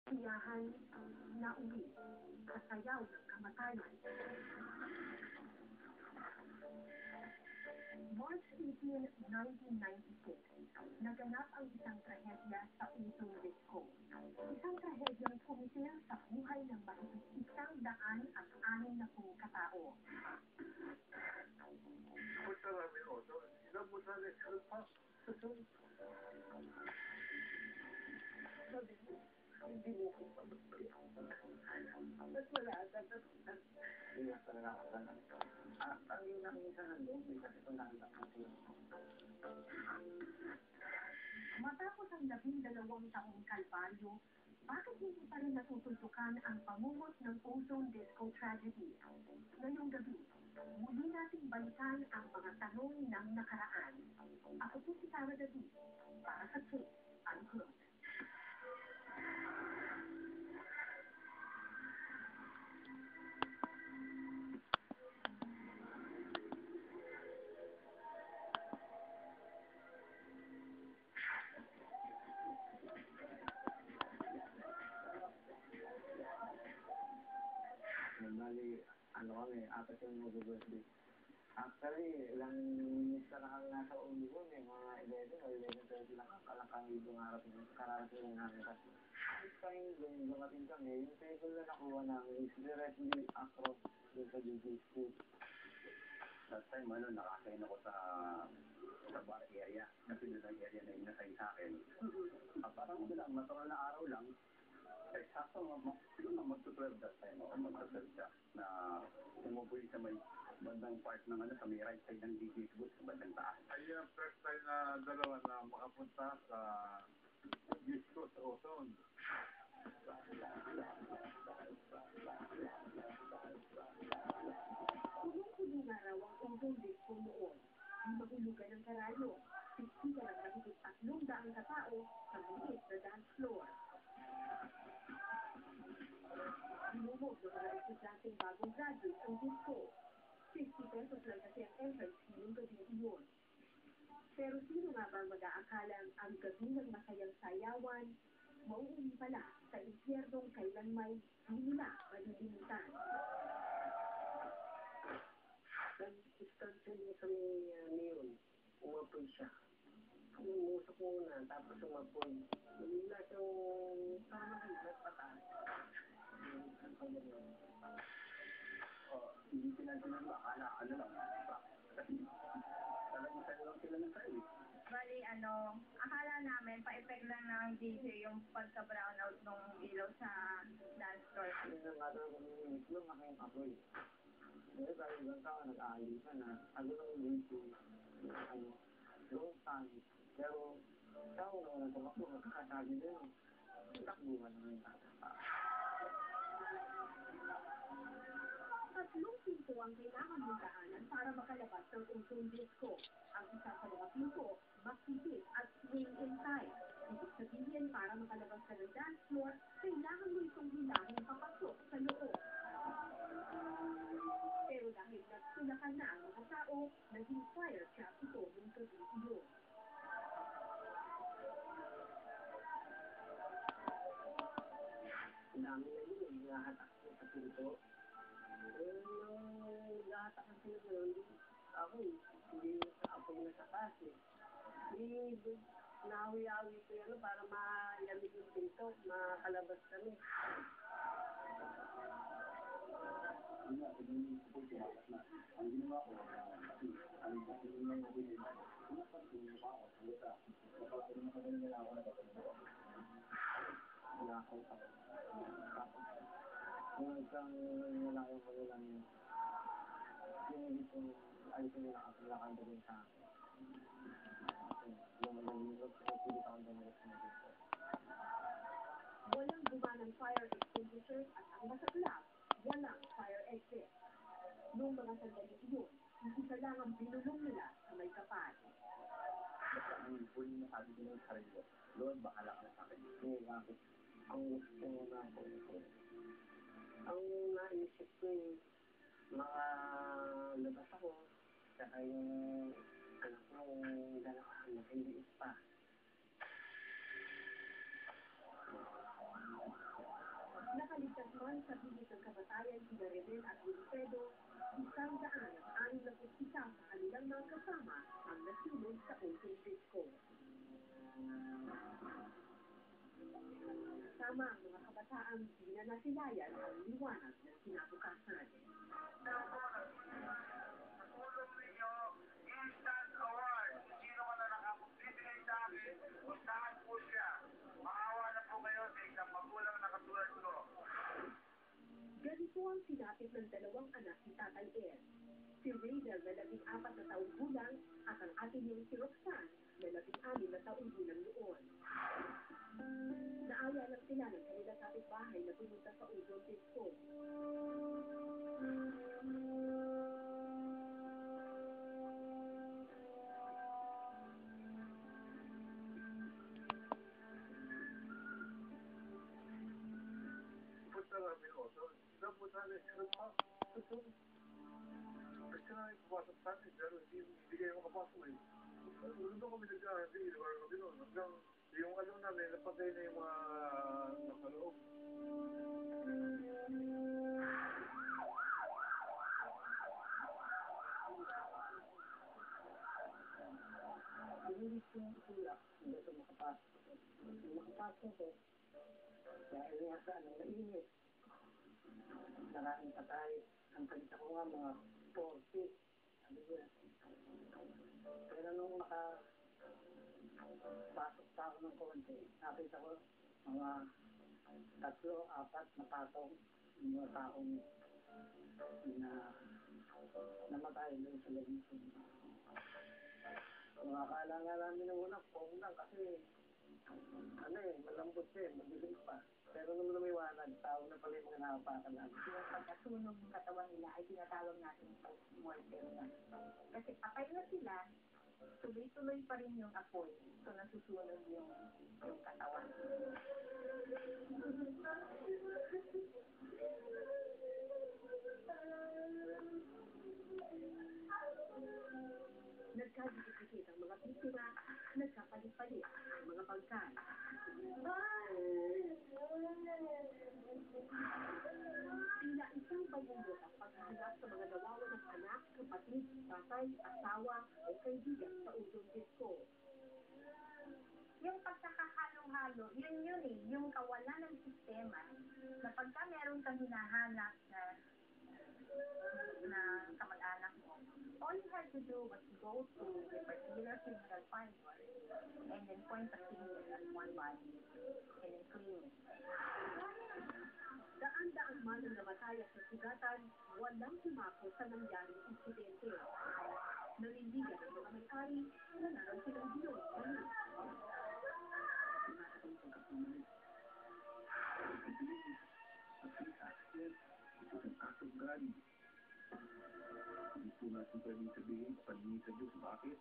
Siyahan na uwi, kasayaw ng kamatayan. March 18, 1996, naganap ang isang trahedya sa Usong Disco. Isang trahedyang pumitil sa buhay ng mahigit 160 katao. Hindi mo ko pagpapalito. Ba't wala? Hindi na talaga ako na. Ang yun ang minsan nandun, may kasi kung nakita kasi. Matapos ang 12 taong kalbaryo, bakit hindi pa rin natutultukan ang pamumot ng Ozone Disco tragedy? Ngayong gabi, muli nating balikan ang mga tanong ng nakaraan. Ako po si Tara David, para sa Case Unquote. Bali, apat yung mag-birthday. Actually, ilang minutes na lang nasa ulo ko, mga 11 o 11:30 lang kalakang yung harap ng kararating ng namin kasi. This time, dumating kami, yung table na nakuha namin is directly across dun sa DJ school. That time, nakasign ako sa bar area. Kasi doon ang area na inassign sa akin. Parang bilang, natural na araw lang. Eh, sakto, siguro mag-12 that time, o mag-12 siya, na umupoy sa may bandang part ng sa may right side ng DJ's booth, sa bandang taas. Ayun ang first time na dalawa na makapunta sa disco sa Ozone. Kulong-kulo nga raw ang Ozone Disco noon. Di mahulugan ng karayyo. Piksika ng mahigit 300 katao sa maliit na dance floor. Dinumog ng mga estudyanteng bagong graduate ang disco. 50 pesos lang kasi ang entrance fee ng gabi iyon. Pero sino nga ba mag-aakalang ang gabi ng masayang sayawan, mauuwi pala sa impyernong kailan may di nila malilimutan. Nag-distansya niya kami neon. Umapoy siya. Umusok muna, tapos umapoy. Bigla siyang parang mahilat pataas. Hindi pinagsinan ba? Akala lang. Kasi talagang sa'yo lang sila ng sa'yo. Bali, akala namin, pa-effect lang ng DJ yung pagka-brownout nung ilaw sa dance floor. Yung nga daw kami itlog, makayang apoy. Kasi tayo ibang tao, nag-aalisan na ano lang yung DJ, long time. Pero, tao naman ang tumakbo, magkakasabi din. Takbuhan naman yung Tatlong pinto ang kailangan mong daanan para makalabas ng Ozone Disco. Ang isa sa mga pinto, makipit at swing inside. Ibig sabihin, para makalabas ka ng dance floor, kailangan mo itong hilahin papasok sa loob. Pero dahil nagsulakan na ang mga tao, naging fire trap ito ng gabi iyon. Dami na yun, nahatak ko sa pinto. Yung nahatak ang pinto yun, ako hindi ako na sa kasi. Nahawi-hawi ko yan para malamig yung pinto, makalabas kami. Hindi ako din po tumakas na. Ang ginawa ko, kasi ang hindi na yung bilhin, tumakas ako, salita. Kapag nakagaling nila ako, nakagaling ako. Wala akong ako. Yung isang lalaki ko nilang pinigit yung ayusin nila ako lakanda din sa akin. Yung nagpilit ako dumagat sa mga dito. Walang buba ng fire extinguishers at ang masaklap, walang fire exit. Noong mga sandali iyon, isa lang ang binulong nila sa may kapal. Ang huli na sabi ko ng sarili ko, Lord, bahala ka na sa akin. Hindi, bakit? Ang gusto mo na ako ito. Ang naisip ko makalabas ako, saka yung anak mo, dalakaan na hindi pa. Ayon sa bihis ng kabatayan sina Redel at Wilfredo, 161 sa kanilang mga kasama ang nasunog sa ozone disco. Kasama ang mga kabataang di na nasilayan ang liwanag ng kinabukasan. Tulong ninyo, instant award. Sino ka na nakabibigay sa akin, puntahan po siya. Maawa na po kayo sa isang magulang na katulad ko. Ganito ang sinapit ng dalawang anak ni Tatay Ed. Si Raydel na 14 na taong gulang at ang ating niyang si Roxanne na 16 na taong gulang noon. Naaya lang sila ng kanilang kapitbahay na pumunta sa ozone disco. Punta namin ozone. Napunta namin siya pa. Ito. Kasi namin pumasok sa amin, pero hindi kayo makapasok eh. Doon kami nagkahanti, lugar kami noon. Hanggang yung ano namin, napatay na yung mga nakaloob. Pinilit ko yung tulak, hindi ko makapasok. Makapasok ko, dahil nga sa ano, mainit. Maraming patay. Ang kalita ko nga mga 40. Sabi ko, pero nung makapasok pa ako ng konti, nakita ko mga 3-4 na patong yung mga taong na namatay doon sa lagison. Kung akala nga namin nung una, pong lang kasi ano malambot siya mabilis pa. Pero nung lumiwanag, tao na pala yung mga nakapakan namin. Yung pagkasunog ng katawan nila ay tinatawag natin post-mortem na. Kasi patay na sila, tuloy-tuloy pa rin yung apoy. So, nasusunog yung katawan. Nagkadikit ang mga biktima, nagkapalit-palit ang mga bangkay. Tila isang balunggot ang paghahanap sa mga nawawalang anak, kapatid, tatay, asawa o kaibigan sa ozone disco. Yung pagkakahalo-halo, yun eh, yung kawalan ng sistema, na pagka meron kang hinahanap na kamag-anak mo, all you had to do was go to the particular funeral parlor and then point a finger at one body and then claim it. Daan-daang man ang namatay at nasugatan, walang sumako sa nangyaring insidente. Nanindigan ang mga may-ari na naroon silang ginoong mali. Hindi po natin pwedeng sabihin, paninisan Diyos, bakit?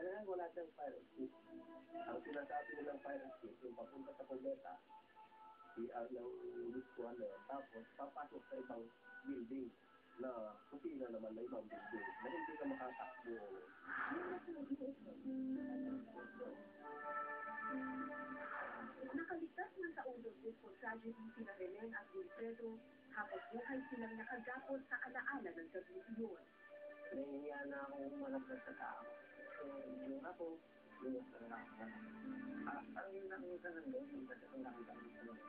Talagang wala siyang fire escape. Ang sinasabi nilang fire escape, yung papunta sa Cubeta, ng Luskuhan na yun, tapos papasok sa ibang building na kusina naman na ibang building na hindi ka makatakbo. Nakaligtas man sa ozone disco tragedy sina Helen at Wilfredo, habang buhay silang nakagapos sa alaala ng gabing iyon. Nahihiya na akong malagdas sa tao. So, yung ako, yung sa lakas. Parang yung nakita ng Diyos, yung kasi kung nakita ng Diyos.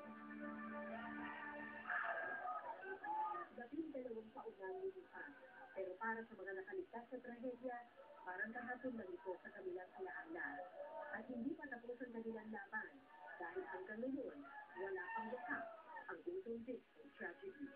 12 taon na nilipas. Pero para sa mga nakaligtas sa trahedya, parang kahapon lang ito sa kanilang alaala. At hindi pa tapos ang kanilang laban dahil hanggang ngayon, wala pang wakas ang ozone disco tragedy.